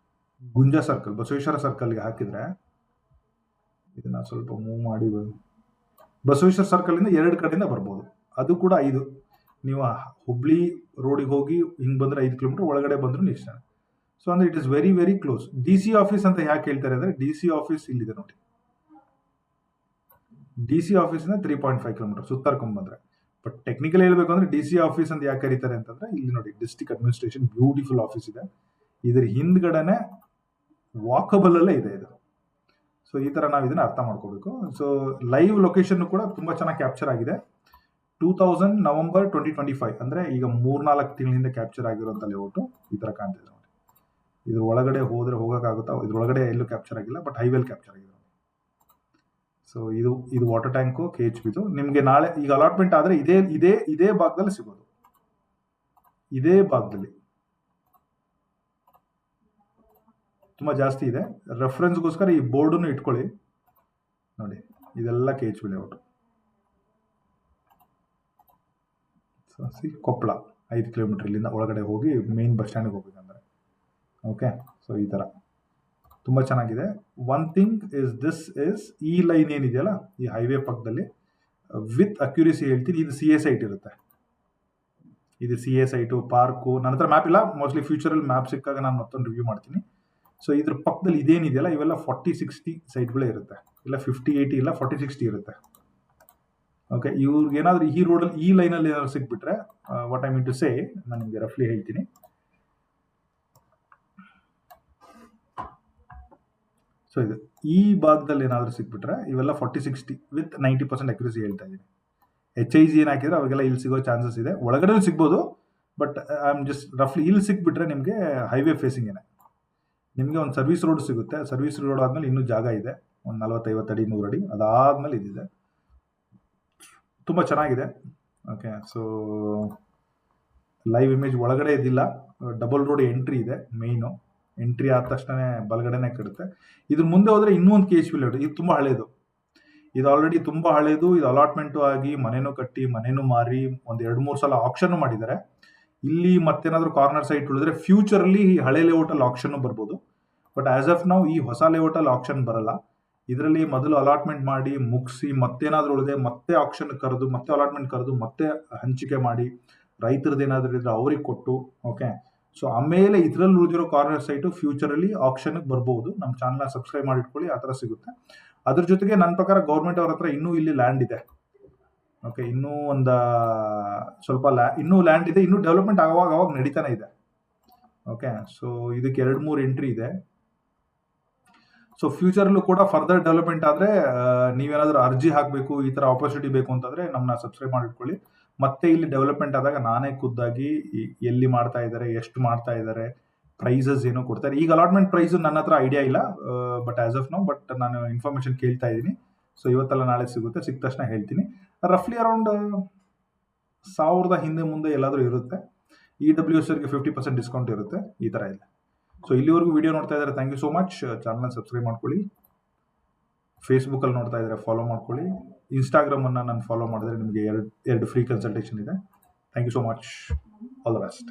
ಗುಂಜಾ ಸರ್ಕಲ್, ಬಸವೇಶ್ವರ ಸರ್ಕಲ್ಗೆ ಹಾಕಿದರೆ ಇದನ್ನು ಸ್ವಲ್ಪ ಮೂವ್ ಮಾಡಿ ಬಸವೇಶ್ವರ ಸರ್ಕಲಿಂದ 2 ಕಡೆಯಿಂದ ಬರ್ಬೋದು. ಅದು ಕೂಡ 5. ನೀವು ಹುಬ್ಳಿ ರೋಡಿಗೆ ಹೋಗಿ ಹಿಂಗೆ ಬಂದರೆ 5 kilometer, ಒಳಗಡೆ ಬಂದರೂ ಇಷ್ಟ. ಸೊ ಅಂದರೆ it is very very close. DC office ಅಂತ ಯಾಕೆ ಹೇಳ್ತಾರೆ ಅಂದರೆ, DC ಆಫೀಸ್ ಇಲ್ಲಿದೆ ನೋಡಿ. DC ಆಫೀಸಿಂದ 3.5 kilometer ಸುತ್ತರ್ಕೊಂಡ್ಬಂದ್ರೆ. ಬಟ್ ಟೆಕ್ನಿಕಲಿ ಹೇಳ್ಬೇಕು ಅಂದರೆ DC ಆಫೀಸ್ ಅಂತ ಯಾಕೆ ಕರೀತಾರೆ ಅಂತಂದರೆ, ಇಲ್ಲಿ ನೋಡಿ ಡಿಸ್ಟ್ರಿಕ್ಟ್ ಅಡ್ಮಿನಿಸ್ಟ್ರೇಷನ್ ಬ್ಯೂಟಿಫುಲ್ ಆಫೀಸ್ ಇದೆ. ಇದ್ರ ಹಿಂದ್ಗಡೆನೆ ವಾಕಬಲಲ್ಲೇ ಇದೆ ಇದು. ಸೊ ಈ ಥರ ನಾವು ಇದನ್ನು ಅರ್ಥ ಮಾಡ್ಕೋಬೇಕು. ಸೊ ಲೈವ್ ಲೊಕೇಶನ್ ಕೂಡ ತುಂಬ ಚೆನ್ನಾಗಿ ಕ್ಯಾಪ್ಚರ್ ಆಗಿದೆ. 2000 November 2025 ಅಂದರೆ ಈಗ 3-4 ತಿಂಗಳಿಂದ ಕ್ಯಾಪ್ಚರ್ ಆಗಿರುವಂಥ ಲೇಔಟು ಈ ಥರ ಕಾಣ್ತಿದೆ ನೋಡಿ. ಇದ್ರ ಒಳಗಡೆ ಹೋದರೆ ಹೋಗೋಕ್ಕಾಗುತ್ತಾ? ಇದ್ರೊಳಗಡೆ ಎಲ್ಲೂ ಕ್ಯಾಪ್ಚರ್ ಆಗಿಲ್ಲ, ಬಟ್ ಹೈವೇಲಿ ಕ್ಯಾಪ್ಚರ್ ಆಗಿದೆ. ಸೊ ಇದು ವಾಟರ್ ಟ್ಯಾಂಕು KHPದು. ನಿಮಗೆ ನಾಳೆ ಈಗ ಅಲಾಟ್ಮೆಂಟ್ ಆದರೆ ಇದೇ ಭಾಗದಲ್ಲಿ ಸಿಗೋದು, ಇದೇ ಭಾಗದಲ್ಲಿ ತುಂಬ ಜಾಸ್ತಿ ಇದೆ. ರೆಫರೆನ್ಸ್ಗೋಸ್ಕರ ಈ ಬೋರ್ಡನ್ನು ಇಟ್ಕೊಳ್ಳಿ. ನೋಡಿ, ಇದೆಲ್ಲ KHP ಲೇಔಟ್. ಕೊಪ್ಪಳ 5 ಕಿಲೋಮೀಟರ್ ಇಲ್ಲಿಂದ ಒಳಗಡೆ ಹೋಗಿ ಮೇನ್ ಬಸ್ ಸ್ಟ್ಯಾಂಡ್ಗೆ ಹೋಗ್ಬೇಕಂದ್ರೆ. ಓಕೆ, ಸೊ ಈ ಥರ ತುಂಬ ಚೆನ್ನಾಗಿದೆ. ಒನ್ ಥಿಂಗ್ ಇಸ್ ಈ ಲೈನ್ ಏನಿದೆಯಲ್ಲ, ಈ ಹೈವೇ ಪಕ್ಕದಲ್ಲಿ ವಿತ್ ಅಕ್ಯುರೇಸಿ ಹೇಳ್ತೀನಿ, ಇದು CA ಸೈಟ್ ಇರುತ್ತೆ. ಇದು CA ಸೈಟು, ಪಾರ್ಕು. ನನ್ನ ಹತ್ರ ಮ್ಯಾಪ್ ಇಲ್ಲ, ಮೋಸ್ಟ್ಲಿ ಫ್ಯೂಚರಲ್ಲಿ ಮ್ಯಾಪ್ ಸಿಕ್ಕಾಗ ನಾನು ಮತ್ತೊಂದು ರಿವ್ಯೂ ಮಾಡ್ತೀನಿ. ಸೊ ಇದ್ರ ಪಕ್ಕದಲ್ಲಿ ಇದೇನಿದೆಯಲ್ಲ, ಇವೆಲ್ಲ 40-60 ಸೈಟ್ಗಳೇ ಇರುತ್ತೆ, ಇಲ್ಲ 50-80 ಇಲ್ಲ 40-60 ಇರುತ್ತೆ. ಓಕೆ, ಇವ್ರಿಗೆ ಏನಾದರೂ ಈ ರೋಡಲ್ಲಿ ಈ ಲೈನಲ್ಲಿ ಏನಾದ್ರು ಸಿಕ್ಬಿಟ್ರೆ, what I mean to say, ನಾನು ನಿಮಗೆ ರಫ್ಲಿ ಹೇಳ್ತೀನಿ. ಸೊ ಇದು ಈ ಭಾಗದಲ್ಲಿ ಏನಾದರೂ ಸಿಕ್ಬಿಟ್ರೆ ಇವೆಲ್ಲ 40-60 ವಿತ್ 90% ಅಕ್ಯುರೇಸಿ ಹೇಳ್ತಾ ಇದ್ದೀನಿ. HIG ಏನು ಹಾಕಿದ್ರೆ ಅವಾಗೆಲ್ಲ ಇಲ್ಲಿ ಸಿಗೋ ಚಾನ್ಸಸ್ ಇದೆ. ಒಳಗಡೆ ಸಿಗ್ಬೋದು, ಬಟ್ ಐ ಆಮ್ ಜಸ್ಟ್ ರಫ್ಲಿ ಇಲ್ಲಿ ಸಿಕ್ಬಿಟ್ರೆ ನಿಮಗೆ ಹೈವೇ ಫೇಸಿಂಗ್ ಏನೇ, ನಿಮಗೆ ಒಂದು ಸರ್ವಿಸ್ ರೋಡ್ ಸಿಗುತ್ತೆ. ಸರ್ವಿಸ್ ರೋಡ್ ಆದಮೇಲೆ ಇನ್ನೂ ಜಾಗ ಇದೆ, ಒಂದು 40-50 ಅಡಿ 100 ಅಡಿ, ಅದಾದಮೇಲೆ ಇದಿದೆ. ತುಂಬ ಚೆನ್ನಾಗಿದೆ. ಓಕೆ, ಸೊ ಲೈವ್ ಇಮೇಜ್ ಒಳಗಡೆ ಇದಿಲ್ಲ, ಡಬಲ್ ರೋಡ್ ಎಂಟ್ರಿ ಇದೆ. ಮೇಯ್ನು ಎಂಟ್ರಿ ಆದ ತಕ್ಷಣ ಬಲಗಡೆನೆ ಕಡುತ್ತೆ. ಇದ್ರ ಮುಂದೆ ಹೋದರೆ ಇನ್ನೂ ಒಂದು KHP ಲೇಔಟ್. ಇದು ತುಂಬ ಹಳೇದು, ಇದು ಆಲ್ರೆಡಿ ತುಂಬ ಹಳೇದು. ಇದು ಅಲಾಟ್ಮೆಂಟು ಆಗಿ ಮನೆನೂ ಕಟ್ಟಿ ಮನೆನೂ ಮಾರಿ ಒಂದು 2-3 ಸಲ ಆಕ್ಷನ್ನು ಮಾಡಿದ್ದಾರೆ. ಇಲ್ಲಿ ಮತ್ತೇನಾದರೂ ಕಾರ್ನರ್ ಸೈಟ್ ಉಳಿದ್ರೆ ಫ್ಯೂಚರಲ್ಲಿ ಈ ಹಳೆ ಲೇಔಟಲ್ಲಿ ಆಕ್ಷನ್ನು ಬರ್ಬೋದು. ಬಟ್ ಆಸ್ ಆಫ್ ನಾವು ಈ ಹೊಸ ಲೇಔಟಲ್ಲಿ ಆಕ್ಷನ್ ಬರಲ್ಲ. ಇದರಲ್ಲಿ ಮೊದಲು ಅಲಾಟ್ಮೆಂಟ್ ಮಾಡಿ ಮುಗಿಸಿ ಮತ್ತೇನಾದರೂ ಉಳಿದೆ ಮತ್ತೆ ಆಕ್ಷನ್ ಕರೆದು ಮತ್ತೆ ಅಲಾಟ್ಮೆಂಟ್ ಕರೆದು ಮತ್ತೆ ಹಂಚಿಕೆ ಮಾಡಿ ರೈತರದ್ದು ಏನಾದರೂ ಇದ್ರೆ ಅವ್ರಿಗೆ ಕೊಟ್ಟು, ಓಕೆ, ಸೊ ಆಮೇಲೆ ಇದರಲ್ಲಿ ಉಳಿದಿರೋ ಕಾರ್ನರ್ ಸೈಟು ಫ್ಯೂಚರಲ್ಲಿ ಆಕ್ಷನ್ಗೆ ಬರ್ಬೋದು. ನಮ್ಮ ಚಾನಲ್ನ ಸಬ್ಸ್ಕ್ರೈಬ್ ಮಾಡಿ ಇಟ್ಕೊಳ್ಳಿ, ಆ ಥರ ಸಿಗುತ್ತೆ. ಅದ್ರ ಜೊತೆಗೆ ನನ್ನ ಪ್ರಕಾರ ಗೌರ್ಮೆಂಟ್ ಅವ್ರ ಹತ್ರ ಇನ್ನೂ ಇಲ್ಲಿ ಲ್ಯಾಂಡ್ ಇದೆ. ಓಕೆ, ಇನ್ನೂ ಒಂದು ಸ್ವಲ್ಪ ಇನ್ನೂ ಲ್ಯಾಂಡ್ ಇದೆ, ಇನ್ನೂ ಡೆವಲಪ್ಮೆಂಟ್ ಅವಾಗ ನಡೀತಾನೆ ಇದೆ. ಓಕೆ, ಸೊ ಇದಕ್ಕೆ 2-3 ಎಂಟ್ರಿ ಇದೆ. ಸೊ ಫ್ಯೂಚರಲ್ಲೂ ಕೂಡ ಫರ್ದರ್ ಡೆವಲಪ್ಮೆಂಟ್ ಆದರೆ ನೀವೇನಾದರೂ ಅರ್ಜಿ ಹಾಕಬೇಕು, ಈ ಥರ ಆಪರ್ಚುನಿಟಿ ಬೇಕು ಅಂತಂದರೆ ನಮ್ಮನ್ನ ಸಬ್ಸ್ಕ್ರೈಬ್ ಮಾಡಿಟ್ಕೊಳ್ಳಿ. ಮತ್ತೆ ಇಲ್ಲಿ ಡೆವಲಪ್ಮೆಂಟ್ ಆದಾಗ ನಾನೇ ಖುದ್ದಾಗಿ ಎಲ್ಲಿ ಮಾಡ್ತಾ ಇದ್ದಾರೆ, ಎಷ್ಟು ಮಾಡ್ತಾ ಇದ್ದಾರೆ, ಪ್ರೈಸಸ್ ಏನೋ ಕೊಡ್ತಾರೆ. ಈಗ ಅಲಾಟ್ಮೆಂಟ್ ಪ್ರೈಸು ನನ್ನ ಹತ್ರ ಐಡಿಯಾ ಇಲ್ಲ, but as of now but ನಾನು ಇನ್ಫಾರ್ಮೇಷನ್ ಕೇಳ್ತಾ ಇದ್ದೀನಿ. ಸೊ ಇವತ್ತೆಲ್ಲ ನಾಳೆ ಸಿಗುತ್ತೆ, ಸಿಕ್ಕ ತಕ್ಷಣ ಹೇಳ್ತೀನಿ. ರಫ್ಲಿ ಅರೌಂಡ್ 1000 ಹಿಂದೆ ಮುಂದೆ ಎಲ್ಲಾದರೂ ಇರುತ್ತೆ. EWSರಿಗೆ 50% ಡಿಸ್ಕೌಂಟ್ ಇರುತ್ತೆ, ಈ ಥರ ಇದೆ. ಸೊ ಇಲ್ಲಿವರೆಗೂ ವಿಡಿಯೋ ನೋಡ್ತಾ ಇದ್ದಾರೆ, ಥ್ಯಾಂಕ್ ಯು ಸೋ ಮಚ್. ಚಾನಲ್ನ ಸಬ್ಸ್ಕ್ರೈಬ್ ಮಾಡ್ಕೊಳ್ಳಿ. ಫೇಸ್ಬುಕ್ಕಲ್ಲಿ ನೋಡ್ತಾ ಇದ್ದಾರೆ, ಫಾಲೋ ಮಾಡ್ಕೊಳ್ಳಿ. ಇನ್ಸ್ಟಾಗ್ರಾಮನ್ನು ನಾನು ಫಾಲೋ ಮಾಡಿದ್ರೆ ನಿಮಗೆ 2 ಫ್ರೀ ಕನ್ಸಲ್ಟೇಷನ್ ಇದೆ. Thank you so much. All the best.